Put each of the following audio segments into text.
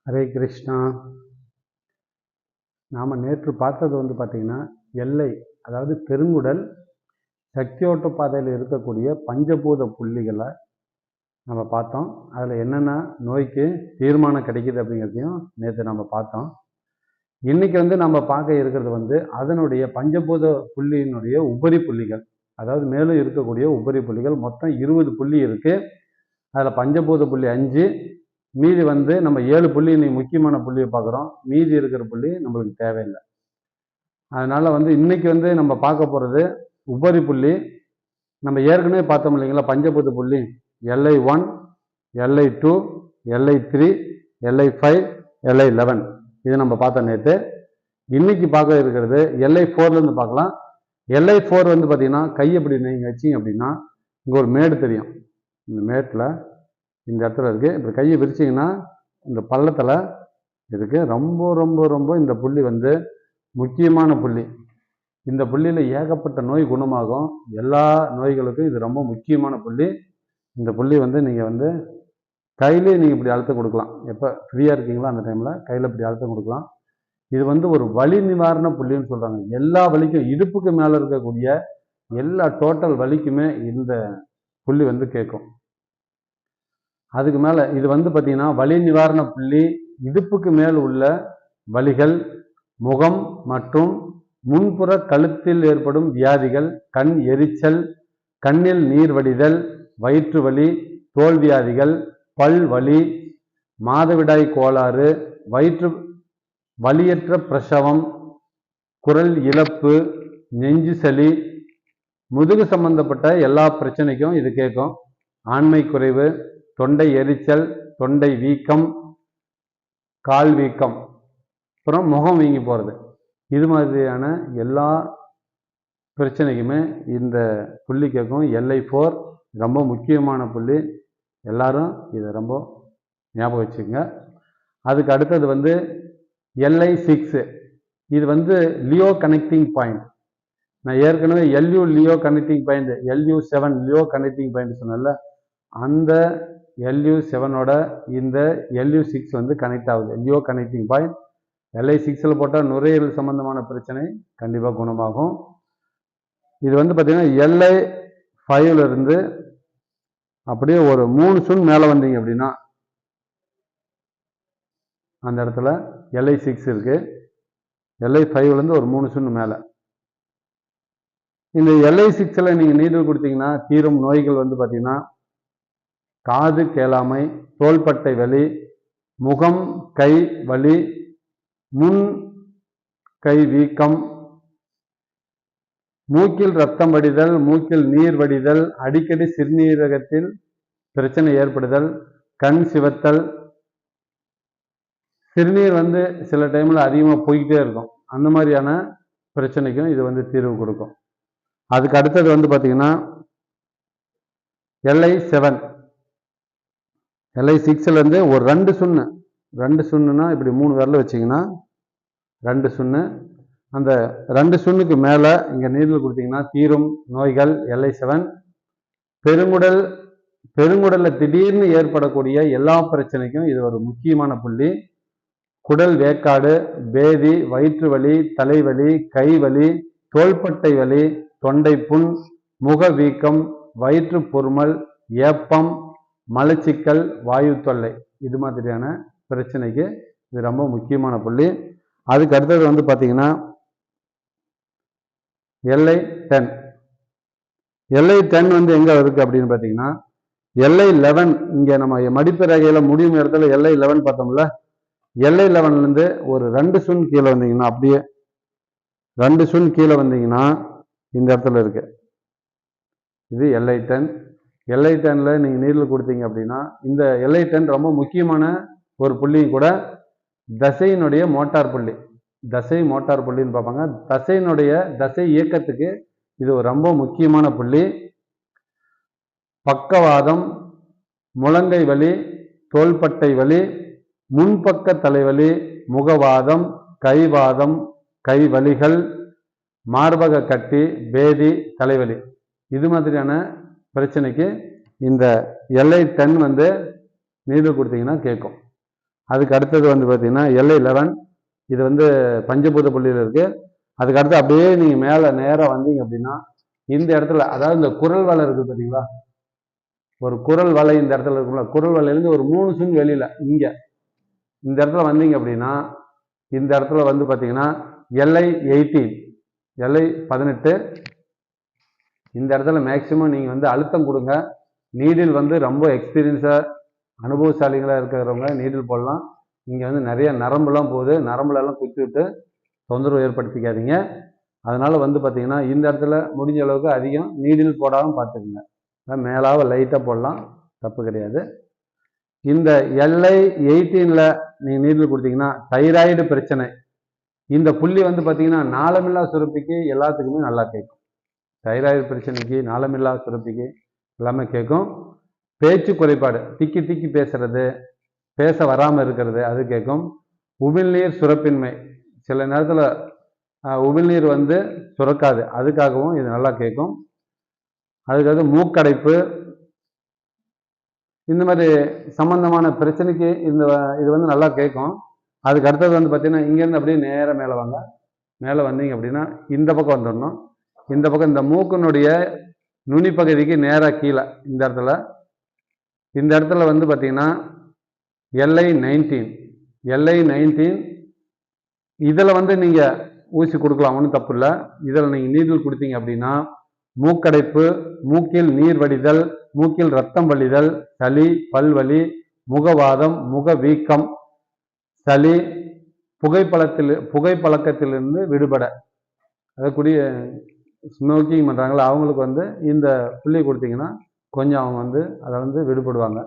ஹரே கிருஷ்ணா. நாம் நேற்று பார்த்தது பார்த்திங்கன்னா எல்லை, அதாவது பெருங்குடல் சக்தியோட்ட பாதையில் இருக்கக்கூடிய பஞ்சபூத புள்ளிகளை நம்ம பார்த்தோம். அதில் என்னென்ன நோய்க்கு தீர்மானம் கிடைக்கிது அப்படிங்கிறதையும் நேற்று நம்ம பார்த்தோம். இன்றைக்கி நம்ம பார்க்க இருக்கிறது அதனுடைய பஞ்சபூத புள்ளியினுடைய உபரி புள்ளிகள், அதாவது மேலும் இருக்கக்கூடிய உபரி புள்ளிகள். மொத்தம் 20 புள்ளி இருக்குது. அதில் பஞ்சபூத புள்ளி 5, மீதி நம்ம 7 புள்ளி இன்னைக்கு முக்கியமான புள்ளியை பார்க்குறோம். மீதி இருக்கிற புள்ளி நம்மளுக்கு தேவையில்லை. அதனால் இன்னைக்கு நம்ம பார்க்க போகிறது உபரி புள்ளி. நம்ம ஏற்கனவே பார்த்தோம் இல்லைங்களா, பஞ்சபூத புள்ளி LI1, LI2, LI3, LI5, LI11. இது நம்ம பார்த்தோம் நேற்று. இன்னைக்கு பார்க்க இருக்கிறது LI4லேருந்து பார்க்கலாம். LI4 பார்த்தீங்கன்னா கை எப்படி நீங்கள் வச்சிங்க அப்படின்னா இங்கே ஒரு மேடு தெரியும். இந்த மேட்டில் இந்த இடத்துல இருக்குது. இப்போ கையை விரிச்சிங்கன்னா இந்த பள்ளத்தில் இருக்குது. ரொம்ப ரொம்ப ரொம்ப இந்த புள்ளி முக்கியமான புள்ளி. இந்த புள்ளியில் ஏகப்பட்ட நோய் குணமாகும். எல்லா நோய்களுக்கும் இது ரொம்ப முக்கியமான புள்ளி. இந்த புள்ளி நீங்கள் கையிலே நீங்கள் இப்படி அழுத்தம் கொடுக்கலாம். எப்போ ஃப்ரீயாக இருக்கீங்களோ அந்த டைமில் கையில் இப்படி அழுத்தம் கொடுக்கலாம். இது ஒரு வலி நிவாரண புள்ளின்னு சொல்கிறாங்க. எல்லா வலிக்கும், இடுப்புக்கு மேலே இருக்கக்கூடிய எல்லா டோட்டல் வலிக்குமே இந்த புள்ளி கேட்கும். அதுக்கு மேலே இது பார்த்தீங்கன்னா வலி நிவாரண புள்ளி. இடுப்புக்கு மேல் உள்ள வலிகள், முகம் மற்றும் முன்புற கழுத்தில் ஏற்படும் வியாதிகள், கண் எரிச்சல், கண்ணில் நீர் வடிதல், வயிற்று வலி, தோல் வியாதிகள், பல் வலி, மாதவிடாய் கோளாறு, வயிற்று வலியற்ற பிரசவம், குரல் இழப்பு, நெஞ்சு சளி, முதுகு சம்பந்தப்பட்ட எல்லா பிரச்சனைக்கும் இது கேட்கும். ஆண்மை குறைவு, தொண்டை எரிச்சல், தொண்டை வீக்கம், கால் வீக்கம், அப்புறம் முகம் வீங்கி போகிறது, இது மாதிரியான எல்லா பிரச்சனைக்குமே இந்த புள்ளி கேட்கும். LI4 ரொம்ப முக்கியமான புள்ளி. எல்லாரும் இதை ரொம்ப ஞாபகம் வச்சுக்கோங்க. அதுக்கு அடுத்தது LI6. இது லியோ கனெக்டிங் பாயிண்ட். நான் ஏற்கனவே LU Leo connecting point, LU7 Leo connecting point சொன்னல, அந்த LU7ஓட இந்த LU6 கனெக்ட் ஆகுது. Leo connecting point. LI6ல் போட்டால் நுரையீரல் சம்பந்தமான பிரச்சனை கண்டிப்பாக குணமாகும். இது பார்த்தீங்கன்னா LI5லிருந்து அப்படியே ஒரு 3 சுன் மேலே வந்தீங்க அப்படின்னா அந்த இடத்துல LI6 இருக்கு. LI5லேருந்து ஒரு 3 சுன் மேலே. இந்த LI6ல் நீங்கள் நீடில் கொடுத்தீங்கன்னா தீரும் நோய்கள் பார்த்தீங்கன்னா காது கேளாமை, தோள்பட்டை வலி, முகம் கை வலி, முன் கை வீக்கம், மூக்கில் ரத்தம் வடிதல், மூக்கில் நீர் வடிதல், அடிக்கடி சிறுநீரகத்தில் பிரச்சனை ஏற்படுதல், கண் சிவத்தல், சிறுநீர் சில டைமில் அதிகமாக போய்கிட்டே இருக்கும். அந்த மாதிரியான பிரச்சனைக்கும் இது தீர்வு கொடுக்கும். அதுக்கு அடுத்தது பார்த்தீங்கன்னா LI7. LI6லேருந்து ஒரு 2 சுண்ணு, 2 சுண்ணுனா இப்படி 3 விரல வச்சிங்கன்னா 2 சுண்ணு. அந்த 2 சுண்ணுக்கு மேலே இங்கே நீரில் கொடுத்தீங்கன்னா தீரும் நோய்கள் LI7. பெருங்குடலில் திடீர்னு ஏற்படக்கூடிய எல்லா பிரச்சனைக்கும் இது ஒரு முக்கியமான புள்ளி. குடல் வேக்காடு, பேதி, வயிற்று வலி, தலைவலி, கைவலி, தோள்பட்டை வலி, தொண்டை புண், முக வீக்கம், வயிற்று பொறுமல், ஏப்பம், மலச்சிக்கல், வாயு தொல்லை, இது மாதிரியான பிரச்சனைக்கு இது ரொம்ப முக்கியமான புள்ளி. அதுக்கு அடுத்தது பார்த்தீங்கன்னா LI10. LI10 எங்கே இருக்குது அப்படின்னு பார்த்தீங்கன்னா LI11. இங்கே நம்ம மடிப்பு ரேகையில் முடியும் இடத்துல LI11 பார்த்தோம்ல, LI11லேருந்து ஒரு 2 சுன் கீழே வந்தீங்கன்னா, அப்படியே 2 சுன் கீழே வந்தீங்கன்னா இந்த இடத்துல இருக்கு. இது LI10. LI10ல் நீங்கள் நீரில் கொடுத்தீங்க அப்படின்னா இந்த LI10 ரொம்ப முக்கியமான ஒரு புள்ளியும் கூட. தசையினுடைய மோட்டார் புள்ளி, தசை மோட்டார் புள்ளின்னு பார்ப்பாங்க. தசை இயக்கத்துக்கு இது ரொம்ப முக்கியமான புள்ளி. பக்கவாதம், முழங்கை வலி, தோள்பட்டை வலி, முன்பக்க தலைவலி, முகவாதம், கைவாதம், கை வலிகள், மார்பக கட்டி, பேதி, தலைவலி, இது மாதிரியான பிரச்சனைக்கு இந்த LI10 நீரில் கொடுத்தீங்கன்னா கேட்கும். அதுக்கு அடுத்தது வந்து பார்த்தீங்கன்னா LI11, இது வந்து பஞ்சபூத புள்ளியில் இருக்குது. அதுக்கு அடுத்து அப்படியே நீங்கள் மேலே நேராக வந்தீங்க அப்படின்னா இந்த இடத்துல, அதாவது இந்த குரல் வலை இருக்குது பார்த்தீங்களா, ஒரு குரல் வலை இந்த இடத்துல இருக்குல்ல, குரல் வலையிலேருந்து ஒரு 3 சுண் வெளியில் இங்கே இந்த இடத்துல வந்தீங்க அப்படின்னா இந்த இடத்துல வந்து பார்த்தீங்கன்னா LI18, LI18 இந்த இடத்துல மேக்சிமம் நீங்கள் வந்து அழுத்தம் கொடுங்க. நீடில் வந்து ரொம்ப எக்ஸ்பீரியன்ஸாக அனுபவசாலிகளாக இருக்கிறவங்க நீடில் போடலாம். இங்கே வந்து நிறைய நரம்புலாம் போகுது, நரம்புலலாம் குத்தி விட்டு தொந்தரவு ஏற்படுத்திக்காதீங்க. அதனால் வந்து பார்த்தீங்கன்னா இந்த இடத்துல முடிஞ்ச அளவுக்கு அதிகம் நீடில் போடாமல் பார்த்துக்குங்க. மேலாக லைட்டாக போடலாம், தப்பு கிடையாது. இந்த LI18ல் நீங்கள் நீடில் கொடுத்தீங்கன்னா தைராய்டு பிரச்சனை, இந்த புள்ளி வந்து பார்த்தீங்கன்னா நாளமில்லா சுரப்பிக்கு எல்லாத்துக்குமே நல்லா கேட்கும். தைராய்டு பிரச்சனைக்கு, நாளமில்லா சுரப்பிக்கு எல்லாமே கேட்கும். பேச்சு குறைபாடு, திக்கி திக்கி பேசுறது, பேச வராமல் இருக்கிறது, அது கேட்கும். உமிழ்நீர் சுரப்பின்மை, சில நேரத்தில் உமிழ்நீர் வந்து சுரக்காது, அதுக்காகவும் இது நல்லா கேட்கும். அதுக்காக மூக்கடைப்பு, இந்த மாதிரி சம்பந்தமான பிரச்சனைக்கு இது வந்து நல்லா கேட்கும். அதுக்கு அடுத்தது வந்து பார்த்தீங்கன்னா இங்கேருந்து அப்படியே நேராக மேலே வாங்க. மேலே வந்தீங்க அப்படின்னா இந்த பக்கம் வந்துடணும். இந்த பக்கம் இந்த மூக்கினுடைய நுனி பகுதிக்கு நேராக கீழே இந்த இடத்துல வந்து பார்த்தீங்கன்னா LI19 இதில் வந்து நீங்கள் ஊசி கொடுக்கலாம், ஒன்றும் தப்பு இல்லை. இதில் நீங்கள் நீடில் கொடுத்தீங்க அப்படின்னா மூக்கடைப்பு, மூக்கில் நீர் வடிதல், மூக்கில் ரத்தம் வழிதல், சளி, பல்வலி, முகவாதம், முக வீக்கம், சளி, புகைப்பழக்கத்திலிருந்து விடுபட, அதற்குரிய ஸ்மோக்கிங் பண்ணுறாங்களா அவங்களுக்கு வந்து இந்த புள்ளி கொடுத்தீங்கன்னா கொஞ்சம் அவங்க வந்து அதை வந்து விடுபடுவாங்க.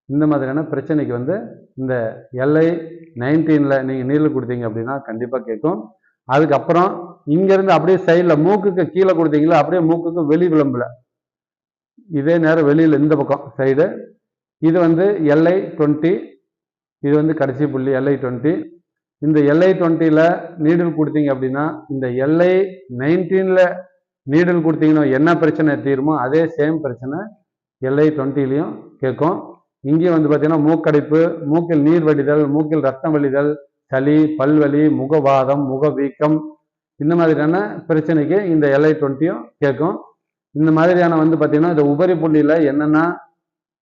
இந்த மாதிரியான பிரச்சனைக்கு வந்து இந்த LI19ல் நீங்கள் நீடில் கொடுத்தீங்க அப்படின்னா கண்டிப்பாக கேட்கும். அதுக்கப்புறம் இங்கேருந்து அப்படியே சைடில் மூக்குக்கு கீழே கொடுத்தீங்களா, அப்படியே மூக்குக்கு வெளி விளம்பில் இதே நேரம் வெளியில் இந்த பக்கம் சைடு, இது வந்து LI20, இது வந்து கடைசி புள்ளி LI20. இந்த LI20ல் நீடில் கொடுத்தீங்க அப்படின்னா இந்த LI19ல் நீடில் கொடுத்தீங்கன்னா என்ன பிரச்சனை தீருமோ அதே சேம் பிரச்சனை LI20லையும் கேட்கும். இங்கேயும் வந்து பார்த்தீங்கன்னா மூக்கடைப்பு, மூக்கில் நீர் வடிதல், மூக்கில் ரத்தம் வழிதல், சளி, பல்வலி, முகவாதம், முக வீக்கம், இந்த மாதிரியான பிரச்சனைக்கு இந்த LI20யும் கேட்கும். இந்த மாதிரியான வந்து பார்த்தீங்கன்னா இந்த உபரி புள்ளியில் என்னென்ன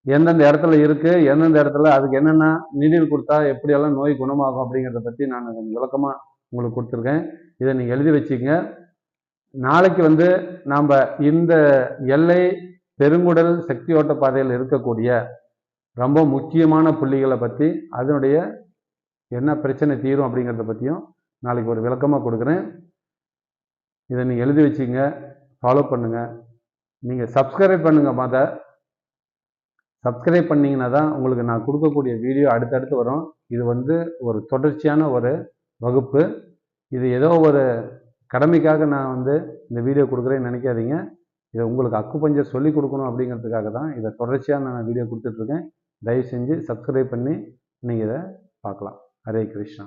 எந்தெந்த இடத்துல இருக்குது, எந்தெந்த இடத்துல அதுக்கு என்னென்ன நீடில் கொடுத்தா எப்படியெல்லாம் நோய் குணமாகும் அப்படிங்கிறத பற்றி நான் கொஞ்சம் விளக்கமாக உங்களுக்கு கொடுத்துருக்கேன். இதை நீங்கள் எழுதி வச்சுக்கங்க. நாளைக்கு வந்து நாம் இந்த LI பெருங்குடல் சக்தி ஓட்ட பாதையில் இருக்கக்கூடிய ரொம்ப முக்கியமான புள்ளிகளை பற்றி, அதனுடைய என்ன பிரச்சனை தீரும் அப்படிங்கிறத பற்றியும் நாளைக்கு ஒரு விளக்கமாக கொடுக்குறேன். இதை நீங்கள் எழுதி வச்சுக்கங்க, ஃபாலோ பண்ணுங்கள். நீங்கள் சப்ஸ்கிரைப் பண்ணுங்கள். சப்ஸ்கிரைப் பண்ணிங்கன்னா தான் உங்களுக்கு நான் கொடுக்கக்கூடிய வீடியோ அடுத்தடுத்து வரும். இது வந்து ஒரு தொடர்ச்சியான ஒரு வகுப்பு. இது ஏதோ ஒரு கடமைக்காக நான் வந்து இந்த வீடியோ கொடுக்குறேன்னு நினைக்காதீங்க. இதை உங்களுக்கு அக்குபஞ்சர் சொல்லிக் கொடுக்கணும் அப்படிங்கிறதுக்காக தான் இதை தொடர்ச்சியாக நான் வீடியோ கொடுத்துட்ருக்கேன். தயவு செஞ்சு சப்ஸ்கிரைப் பண்ணி நீங்கள் இதை பார்க்கலாம். ஹரே கிருஷ்ணா.